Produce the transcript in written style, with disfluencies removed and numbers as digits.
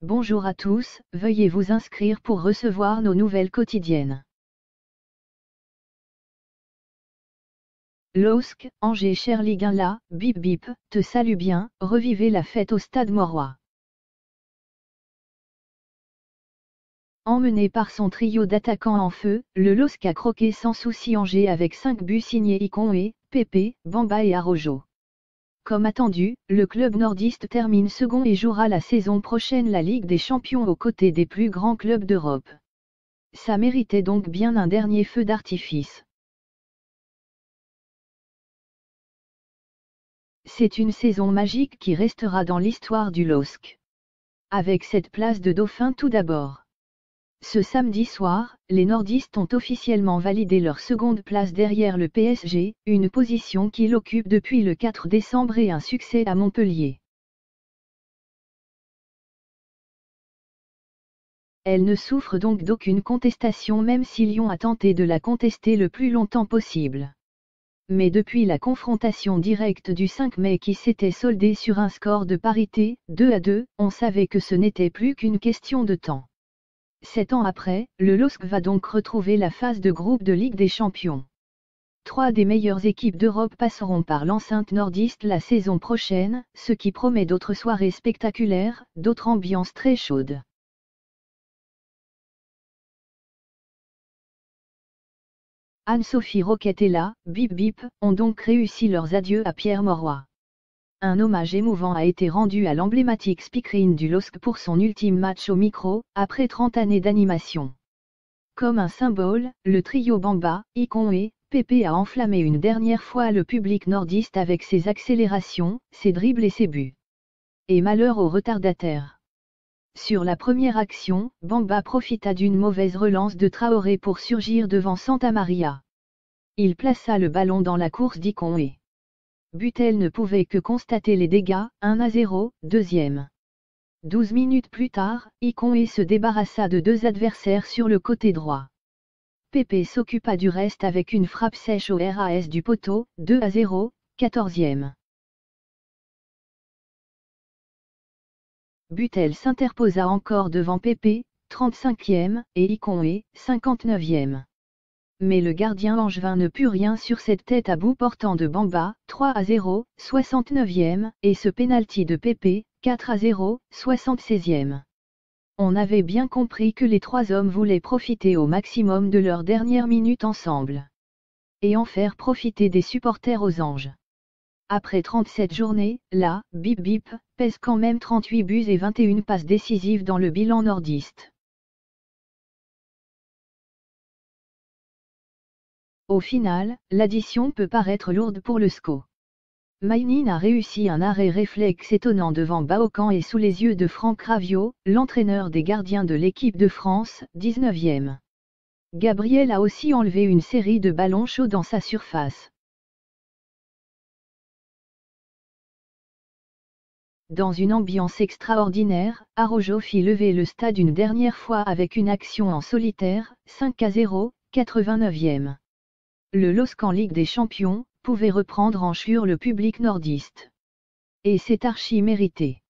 Bonjour à tous, veuillez vous inscrire pour recevoir nos nouvelles quotidiennes. LOSC, Angers Cher Ligue 1 là, bip bip, te salue bien, revivez la fête au Stade Mauroy. Emmené par son trio d'attaquants en feu, le LOSC a croqué sans souci Angers avec 5 buts signés Ikonwe, Pépé, Bamba et Araujo. Comme attendu, le club nordiste termine second et jouera la saison prochaine la Ligue des Champions aux côtés des plus grands clubs d'Europe. Ça méritait donc bien un dernier feu d'artifice. C'est une saison magique qui restera dans l'histoire du LOSC. Avec cette place de dauphin tout d'abord. Ce samedi soir, les nordistes ont officiellement validé leur seconde place derrière le PSG, une position qu'ils occupent depuis le 4 décembre et un succès à Montpellier. Elle ne souffre donc d'aucune contestation même si Lyon a tenté de la contester le plus longtemps possible. Mais depuis la confrontation directe du 5 mai qui s'était soldée sur un score de parité, 2-2, on savait que ce n'était plus qu'une question de temps. 7 ans après, le LOSC va donc retrouver la phase de groupe de Ligue des Champions. 3 des meilleures équipes d'Europe passeront par l'enceinte nordiste la saison prochaine, ce qui promet d'autres soirées spectaculaires, d'autres ambiances très chaudes. Anne-Sophie Roquette et la Bip Bip ont donc réussi leurs adieux à Pierre Mauroy. Un hommage émouvant a été rendu à l'emblématique speakerine du LOSC pour son ultime match au micro, après 30 années d'animation. Comme un symbole, le trio Bamba, Ikonwe, Pépé a enflammé une dernière fois le public nordiste avec ses accélérations, ses dribbles et ses buts. Et malheur aux retardataires. Sur la première action, Bamba profita d'une mauvaise relance de Traoré pour surgir devant Santa Maria. Il plaça le ballon dans la course d'Ikonwe. Butel ne pouvait que constater les dégâts, 1-0, deuxième. 12 minutes plus tard, Ikonwe se débarrassa de 2 adversaires sur le côté droit. Pépé s'occupa du reste avec une frappe sèche au RAS du poteau, 2-0, 14e. Butel s'interposa encore devant Pépé, 35e, et Ikonwe, 59e. Mais le gardien angevin ne put rien sur cette tête à bout portant de Bamba, 3-0, 69e, et ce pénalty de Pépé, 4-0, 76e. On avait bien compris que les 3 hommes voulaient profiter au maximum de leurs dernières minutes ensemble. Et en faire profiter des supporters aux Anges. Après 37 journées, la Bip Bip pèse quand même 38 buts et 21 passes décisives dans le bilan nordiste. Au final, l'addition peut paraître lourde pour le SCO. Maïnine a réussi un arrêt réflexe étonnant devant Baocan et sous les yeux de Franck Raviot, l'entraîneur des gardiens de l'équipe de France, 19e. Gabriel a aussi enlevé une série de ballons chauds dans sa surface. Dans une ambiance extraordinaire, Araujo fit lever le stade une dernière fois avec une action en solitaire, 5-0, 89e. Le LOSC en Ligue des Champions pouvait reprendre en chure le public nordiste. Et c'est archi mérité.